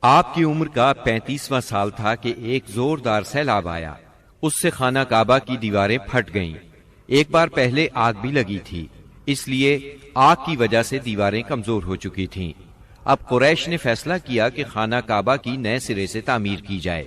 آپ کی عمر کا 35واں سال تھا کہ ایک زوردار سیلاب آیا، اس سے خانہ کعبہ کی دیواریں پھٹ گئیں۔ ایک بار پہلے آگ بھی لگی تھی، اس لیے آگ کی وجہ سے دیواریں کمزور ہو چکی تھیں۔ اب قریش نے فیصلہ کیا کہ خانہ کعبہ کی نئے سرے سے تعمیر کی جائے۔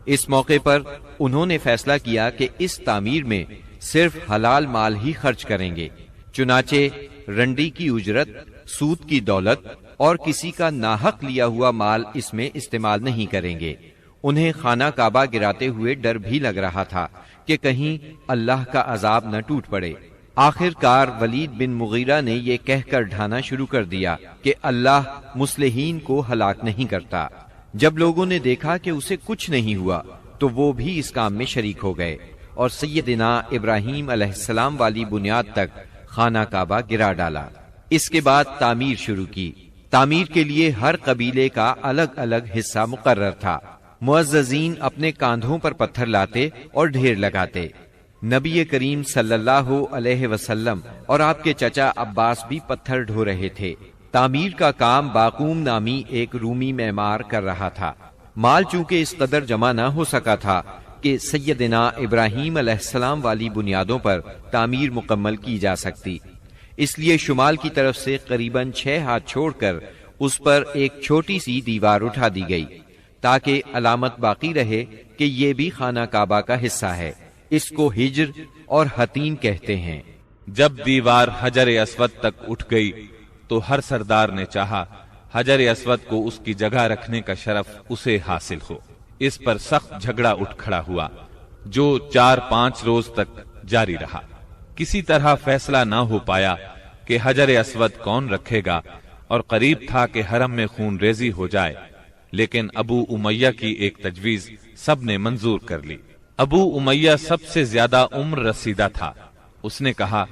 اس موقع پر انہوں نے فیصلہ کیا کہ اس تعمیر میں صرف حلال مال ہی خرچ کریں گے، چنانچہ رنڈی کی اجرت، سود کی دولت اور کسی کا ناحق لیا ہوا مال اس میں استعمال نہیں کریں گے۔ انہیں خانہ کعبہ گراتے ہوئے ڈر بھی لگ رہا تھا کہ کہیں اللہ کا عذاب نہ ٹوٹ پڑے۔ آخر کار ولید بن مغیرہ نے یہ کہہ کر ڈھانا شروع کر دیا کہ اللہ مصلحین کو ہلاک نہیں کرتا۔ جب لوگوں نے دیکھا کہ اسے کچھ نہیں ہوا تو وہ بھی اس کام میں شریک ہو گئے اور سیدنا ابراہیم علیہ السلام والی بنیاد تک خانہ کعبہ گرا ڈالا۔ اس کے بعد تعمیر شروع کی۔ تعمیر کے لیے ہر قبیلے کا الگ الگ حصہ مقرر تھا۔ معززین اپنے کاندھوں پر پتھر لاتے اور ڈھیر لگاتے۔ نبی کریم صلی اللہ علیہ وسلم اور آپ کے چچا عباس بھی پتھر ڈھو رہے تھے۔ تعمیر کا کام باقوم نامی ایک رومی معمار کر رہا تھا۔ مال چونکہ اس قدر جمع نہ ہو سکا تھا کہ سیدنا ابراہیم علیہ السلام والی بنیادوں پر تعمیر مکمل کی جا سکتی، اس لیے شمال کی طرف سے قریباً 6 ہاتھ چھوڑ کر اس پر ایک چھوٹی سی دیوار اٹھا دی گئی تاکہ علامت باقی رہے کہ یہ بھی خانہ کعبہ کا حصہ ہے۔ اس کو ہجر اور حتیم کہتے ہیں۔ جب دیوار حجر اسود تک اٹھ گئی تو ہر سردار نے چاہا حجر اسود کو اس کی جگہ رکھنے کا شرف اسے حاصل ہو۔ اس پر سخت جھگڑا اٹھ کھڑا ہوا جو 4-5 روز تک جاری رہا۔ کسی طرح فیصلہ نہ ہو پایا کہ حجر اسود کون رکھے گا، اور قریب تھا کہ حرم میں خون ریزی ہو جائے، لیکن ابو امیہ کی ایک تجویز سب نے منظور کر لی۔ ابو امیہ سب سے زیادہ عمر رسیدہ تھا۔ اس نے کہا،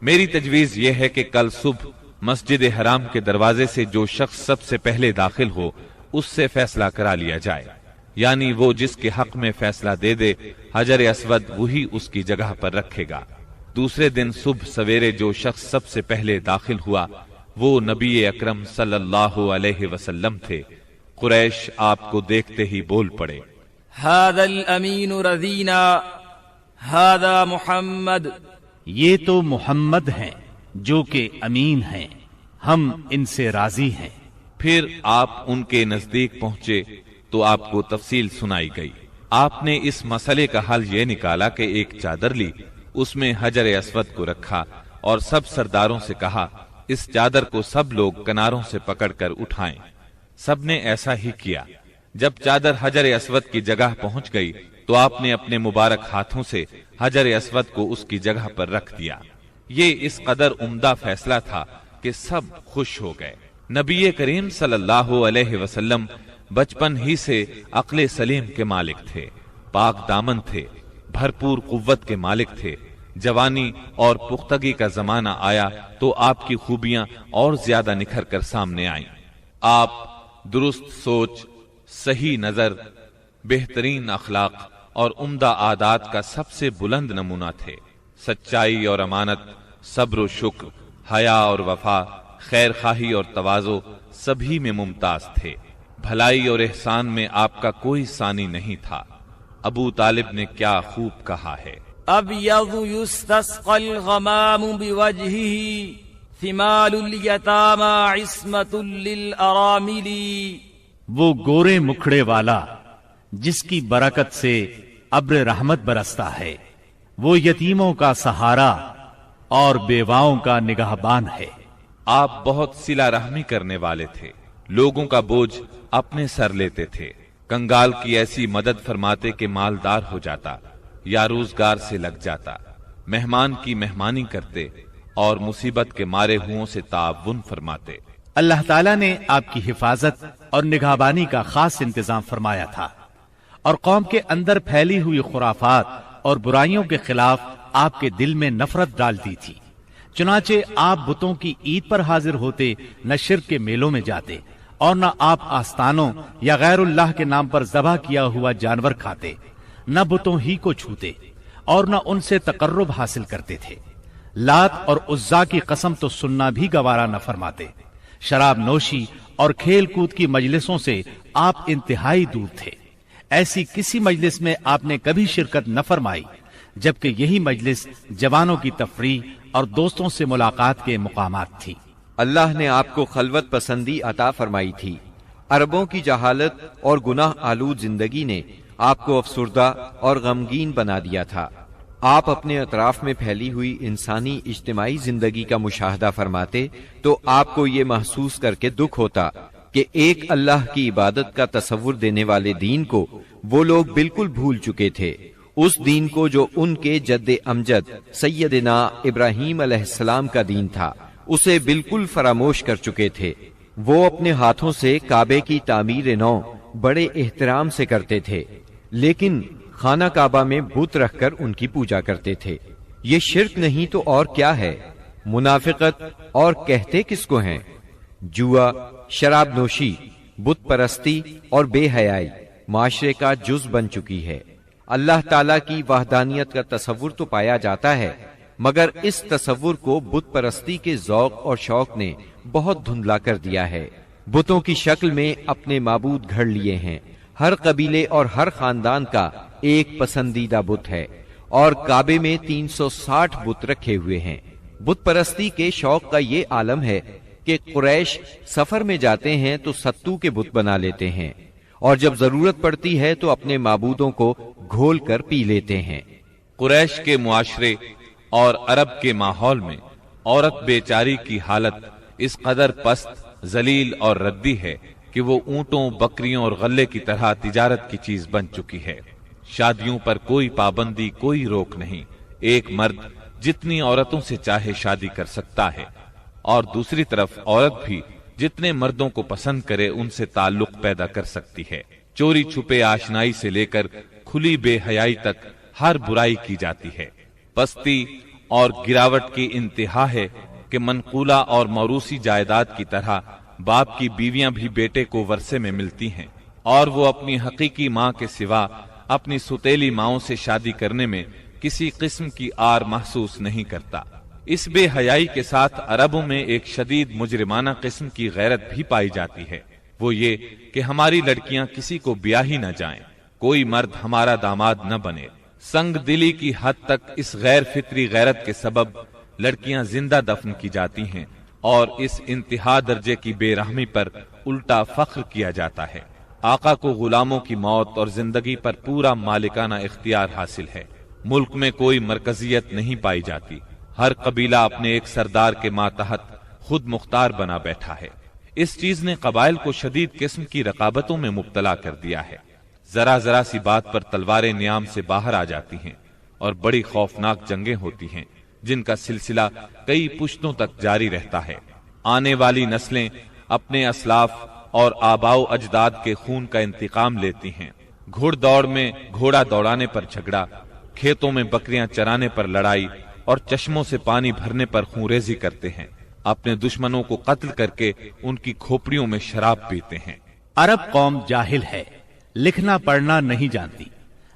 میری تجویز یہ ہے کہ کل صبح مسجد حرام کے دروازے سے جو شخص سب سے پہلے داخل ہو اس سے فیصلہ کرا لیا جائے، یعنی وہ جس کے حق میں فیصلہ دے دے حجر اسود وہی اس کی جگہ پر رکھے گا۔ دوسرے دن صبح سویرے جو شخص سب سے پہلے داخل ہوا وہ نبی اکرم صلی اللہ علیہ وسلم تھے۔ قریش آپ کو دیکھتے ہی بول پڑے، هذا الامین رضینا هذا محمد، یہ تو محمد ہیں جو کہ امین ہیں، ہم ان سے راضی ہیں۔ پھر آپ ان کے نزدیک پہنچے تو آپ کو تفصیل سنائی گئی۔ آپ نے اس مسئلے کا حل یہ نکالا کہ ایک چادر لی، اس میں حجر اسود کو رکھا اور سب سرداروں سے کہا اس چادر کو سب لوگ کناروں سے پکڑ کر اٹھائیں۔ سب نے ایسا ہی کیا۔ جب چادر حجر اسود کی جگہ پہنچ گئی تو آپ نے اپنے مبارک ہاتھوں سے حجر اسود کو اس کی جگہ پر رکھ دیا۔ یہ اس قدر عمدہ فیصلہ تھا کہ سب خوش ہو گئے۔ نبی کریم صلی اللہ علیہ وسلم بچپن ہی سے عقل سلیم کے مالک تھے، پاک دامن تھے، بھرپور قوت کے مالک تھے۔ جوانی اور پختگی کا زمانہ آیا تو آپ کی خوبیاں اور زیادہ نکھر کر سامنے آئیں۔ آپ درست سوچ، صحیح نظر، بہترین اخلاق اور عمدہ عادات کا سب سے بلند نمونہ تھے۔ سچائی اور امانت، صبر و شکر، حیا اور وفا، خیر خواہی اور تواضع سبھی میں ممتاز تھے۔ بھلائی اور احسان میں آپ کا کوئی ثانی نہیں تھا۔ ابو طالب نے کیا خوب کہا ہے، ابیض یستسقى الغمام بوجهه ثمال الیتامی عصمت للارامل، وہ گورے مکھڑے والا جس کی برکت سے ابر رحمت برستا ہے، وہ یتیموں کا سہارا اور بیواؤں کا نگہبان ہے۔ آپ بہت صلہ رحمی کرنے والے تھے، لوگوں کا بوجھ اپنے سر لیتے تھے، کنگال کی ایسی مدد فرماتے کہ مالدار ہو جاتا یا روزگار سے لگ جاتا، مہمان کی مہمانی کرتے اور مصیبت کے مارے ہوں سے تعاون فرماتے۔ اللہ تعالیٰ نے آپ کی حفاظت اور نگہبانی کا خاص انتظام فرمایا تھا، اور قوم کے اندر پھیلی ہوئی خرافات اور برائیوں کے خلاف آپ کے دل میں نفرت ڈال دی تھی۔ چنانچہ آپ بتوں کی عید پر حاضر ہوتے، نہ شرک کے میلوں میں جاتے، اور نہ آپ آستانوں یا غیر اللہ کے نام پر ذبح کیا ہوا جانور کھاتے، نہ بتوں ہی کو چھوتے، اور نہ ان سے تقرب حاصل کرتے تھے۔ لات اور عزا کی قسم تو سننا بھی گوارا نہ فرماتے۔ شراب نوشی اور کھیل کود کی مجلسوں سے آپ انتہائی دور تھے۔ ایسی کسی مجلس میں آپ نے کبھی شرکت نہ فرمائی جبکہ یہی مجلس جوانوں کی تفریح اور دوستوں سے ملاقات کے مقامات تھی۔ اللہ نے آپ کو خلوت پسندی عطا فرمائی تھی۔ عربوں کی جہالت اور گناہ آلود زندگی نے آپ کو افسردہ اور غمگین بنا دیا تھا۔ آپ اپنے اطراف میں پھیلی ہوئی انسانی اجتماعی زندگی کا مشاہدہ فرماتے تو آپ کو یہ محسوس کر کے دکھ ہوتا کہ ایک اللہ کی عبادت کا تصور دینے والے دین کو وہ لوگ بالکل بھول چکے تھے، اس دین کو جو ان کے جد امجد سیدنا ابراہیم علیہ السلام کا دین تھا، اسے بالکل فراموش کر چکے تھے۔ وہ اپنے ہاتھوں سے کعبے کی تعمیر نو بڑے احترام سے کرتے تھے، لیکن خانہ کعبہ میں بت رکھ کر ان کی پوجا کرتے تھے۔ یہ شرک نہیں تو اور کیا ہے؟ منافقت اور کہتے کس کو ہیں؟ جوا، شراب نوشی، بت پرستی اور بے حیائی معاشرے کا جز بن چکی ہے۔ اللہ تعالیٰ کی وحدانیت کا تصور تو پایا جاتا ہے، مگر اس تصور کو بت پرستی کے ذوق اور شوق نے بہت دھندلا کر دیا ہے۔ بتوں کی شکل میں اپنے معبود گھڑ لیے ہیں۔ ہر قبیلے اور ہر خاندان کا ایک پسندیدہ بت ہے اور کعبے میں 360 بت رکھے ہوئے ہیں۔ بت پرستی کے شوق کا یہ عالم ہے کہ قریش سفر میں جاتے ہیں تو ستو کے بت بنا لیتے ہیں اور جب ضرورت پڑتی ہے تو اپنے معبودوں کو گھول کر پی لیتے ہیں۔ قریش کے معاشرے اور عرب کے ماحول میں عورت بیچاری کی حالت اس قدر پست، ذلیل اور ردی ہے کہ وہ اونٹوں، بکریوں اور غلے کی طرح تجارت کی چیز بن چکی ہے۔ شادیوں پر کوئی پابندی، کوئی روک نہیں۔ ایک مرد جتنی عورتوں سے چاہے شادی کر سکتا ہے اور دوسری طرف عورت بھی جتنے مردوں کو پسند کرے ان سے تعلق پیدا کر سکتی ہے۔ چوری چھپے آشنائی سے لے کر کھلی بے حیائی تک ہر برائی کی جاتی ہے۔ پستی اور گراوٹ کی انتہا ہے کہ منقولہ اور موروثی جائیداد کی طرح باپ کی بیویاں بھی بیٹے کو ورثے میں ملتی ہیں اور وہ اپنی حقیقی ماں کے سوا اپنی ستیلی ماؤں سے شادی کرنے میں کسی قسم کی آر محسوس نہیں کرتا۔ اس بے حیائی کے ساتھ عربوں میں ایک شدید مجرمانہ قسم کی غیرت بھی پائی جاتی ہے، وہ یہ کہ ہماری لڑکیاں کسی کو بیاہ ہی نہ جائیں، کوئی مرد ہمارا داماد نہ بنے۔ سنگ دلی کی حد تک اس غیر فطری غیرت کے سبب لڑکیاں زندہ دفن کی جاتی ہیں اور اس انتہا درجے کی بے رحمی پر الٹا فخر کیا جاتا ہے۔ آقا کو غلاموں کی موت اور زندگی پر پورا مالکانہ اختیار حاصل ہے۔ ملک میں کوئی مرکزیت نہیں پائی جاتی، ہر قبیلہ اپنے ایک سردار کے ماتحت خود مختار بنا بیٹھا ہے۔ اس چیز نے قبائل کو شدید قسم کی رقابتوں میں مبتلا کر دیا ہے۔ ذرا ذرا سی بات پر تلواریں نیام سے باہر آ جاتی ہیں اور بڑی خوفناک جنگیں ہوتی ہیں جن کا سلسلہ کئی پشتوں تک جاری رہتا ہے۔ آنے والی نسلیں اپنے اسلاف اور آباء و اجداد کے خون کا انتقام لیتی ہیں۔ گھوڑ دوڑ میں گھوڑا دوڑانے پر جھگڑا، کھیتوں میں بکریاں چرانے پر لڑائی اور چشموں سے پانی بھرنے پر خونریزی کرتے ہیں۔ اپنے دشمنوں کو قتل کر کے ان کی کھوپڑیوں میں شراب پیتے ہیں۔ عرب قوم جاہل ہے، لکھنا پڑھنا نہیں جانتی،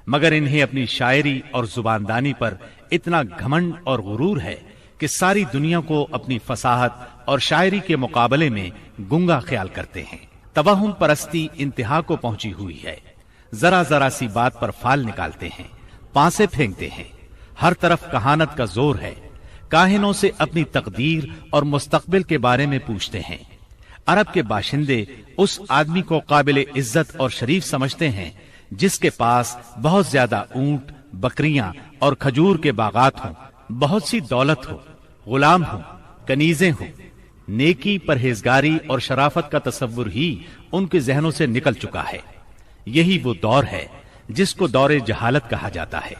مگر انہیں اپنی شاعری اور زباندانی پر اتنا گھمنڈ اور غرور ہے کہ ساری دنیا کو اپنی فصاحت اور شاعری کے مقابلے میں گنگا خیال کرتے ہیں۔ توہم پرستی انتہا کو پہنچی ہوئی ہے۔ ذرا ذرا سی بات پر فال نکالتے ہیں، پانسے پھینکتے ہیں۔ ہر طرف کہانت کا زور ہے۔ کاہنوں سے اپنی تقدیر اور مستقبل کے بارے میں پوچھتے ہیں۔ عرب کے باشندے اس آدمی کو قابل عزت اور شریف سمجھتے ہیں جس کے پاس بہت زیادہ اونٹ، بکریاں اور کھجور کے باغات ہوں، بہت سی دولت ہو، غلام ہوں، کنیزیں ہوں۔ نیکی، پرہیزگاری اور شرافت کا تصور ہی ان کے ذہنوں سے نکل چکا ہے۔ یہی وہ دور ہے جس کو دور جہالت کہا جاتا ہے۔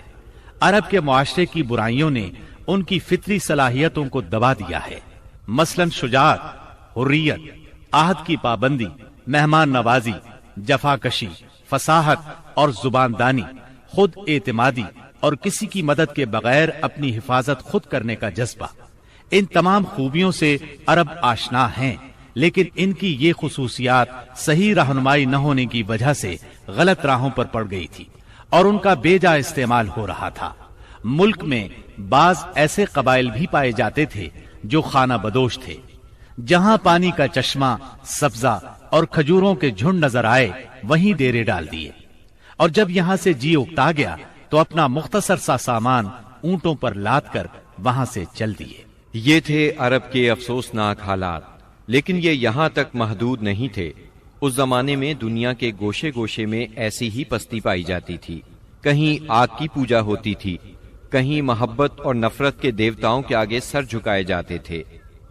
عرب کے معاشرے کی برائیوں نے ان کی فطری صلاحیتوں کو دبا دیا ہے، مثلاً شجاعت، حریت، عہد کی پابندی، مہمان نوازی، جفاکشی، فصاحت اور زباندانی، خود اعتمادی اور کسی کی مدد کے بغیر اپنی حفاظت خود کرنے کا جذبہ۔ ان تمام خوبیوں سے عرب آشنا ہیں، لیکن ان کی یہ خصوصیات صحیح رہنمائی نہ ہونے کی وجہ سے غلط راہوں پر پڑ گئی تھی اور ان کا بے جا استعمال ہو رہا تھا۔ ملک میں بعض ایسے قبائل بھی پائے جاتے تھے جو خانہ بدوش تھے، جہاں پانی کا چشمہ، سبزہ اور کھجوروں کے جھنڈ نظر آئے وہیں ڈیرے ڈال دیے، اور جب یہاں سے جی اکتا گیا تو اپنا مختصر سا سامان اونٹوں پر لاد کر وہاں سے چل دیے۔ یہ تھے عرب کے افسوسناک حالات، لیکن یہ یہاں تک محدود نہیں تھے۔ اس زمانے میں دنیا کے گوشے گوشے میں ایسی ہی پستی پائی جاتی تھی۔ کہیں آگ کی پوجا ہوتی تھی، کہیں محبت اور نفرت کے دیوتاؤں کے آگے سر جھکائے جاتے تھے۔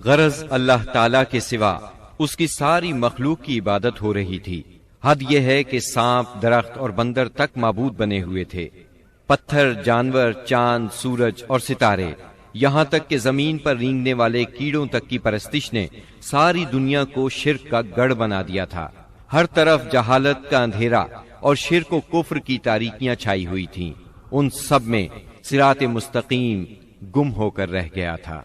غرض اللہ تعالیٰ کے سوا اس کی ساری مخلوق کی عبادت ہو رہی تھی۔ حد یہ ہے کہ سانپ، درخت اور بندر تک معبود بنے ہوئے تھے۔ پتھر، جانور، چاند، سورج اور ستارے، یہاں تک کہ زمین پر رینگنے والے کیڑوں تک کی پرستش نے ساری دنیا کو شرک کا گڑھ بنا دیا تھا۔ ہر طرف جہالت کا اندھیرا اور شرک و کفر کی تاریکیاں چھائی ہوئی تھیں۔ ان سب میں صراط مستقیم گم ہو کر رہ گیا تھا۔